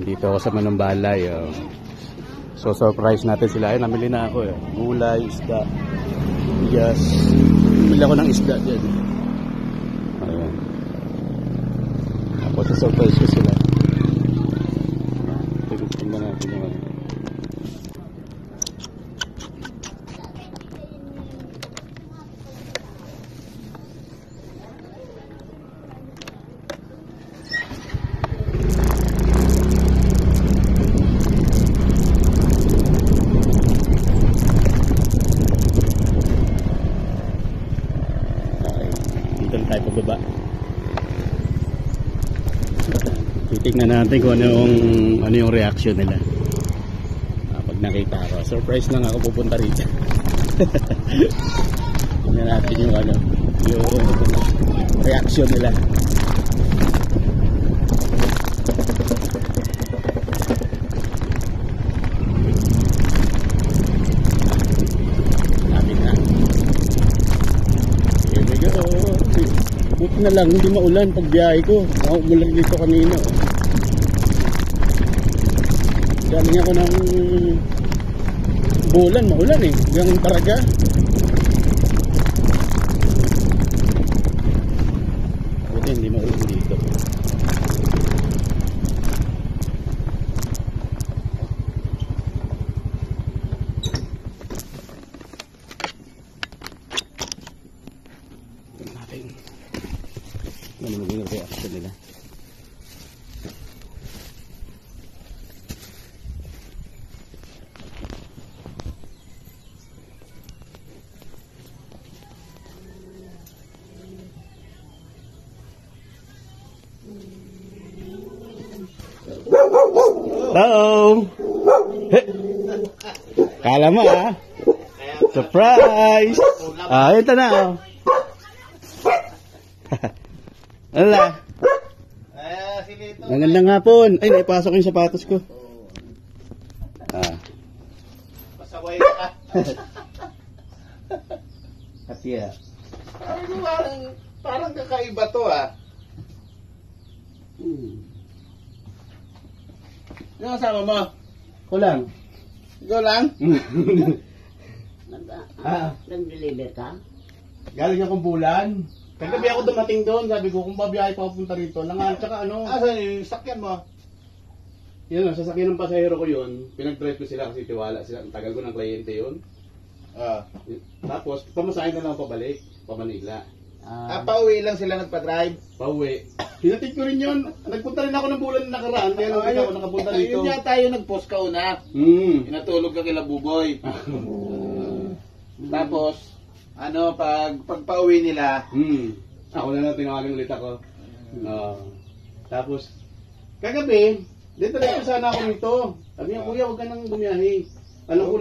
Dito ako sa Manumbalay. So surprise natin sila. Ay, namili na ako. Gulay, isda. Yes. Namili ako ng isda dyan. Ayan. Tapos surprise ko sila. Tingnan natin yung ano. Tayo pababa. Titignan natin kung ano yung reaction nila pag nakita ako. Surprise lang ako pupunta rito. Tignan natin yung reaction nila. Buti na lang, hindi maulan pag biyahe ko. Umulan dito kanina. Galing ako ng bulan, maulan eh. Hanggang Taraga. Buti hindi maulan dito. Ano magiging reaction nila? Hello! Kala mo surprise! Ito na Ala. Magandang hapon. Ay, naipasok yung sapatos ko. Pasaway ka. Katiya. Parang kakaiba to Yung kasama mo? Kulang. Ikaw lang? Nag-deliver ka? Galing akong bulan. Kagabi ako dumating doon, sabi ko kung babiyahe pa pupunta rito. Tsaka Asan yung sakyan mo? Yun, sasakyan ng pasahero ko yun. Pinag-drive ko sila kasi tiwala sila. Ang tagal ko ng kliyente yun. Tapos, pamasahin na lang pabalik, pa Manila. Pauwi lang sila nagpa-drive? Pauwi. Hinatid ko rin yun. Nagpunta rin ako ng bulan na nakaraan. Kaya hindi ako nakapunta dito. Yun yata yung nag-post ka una. Inatulog ka kila Buboy. Tapos, pag pauwi nila, ako na lang tinawagan ulit ako. Tapos, kagabi, dito sana ako nito. Sabi niya, kuya, huwag ka nang bumiyahe. Alam ko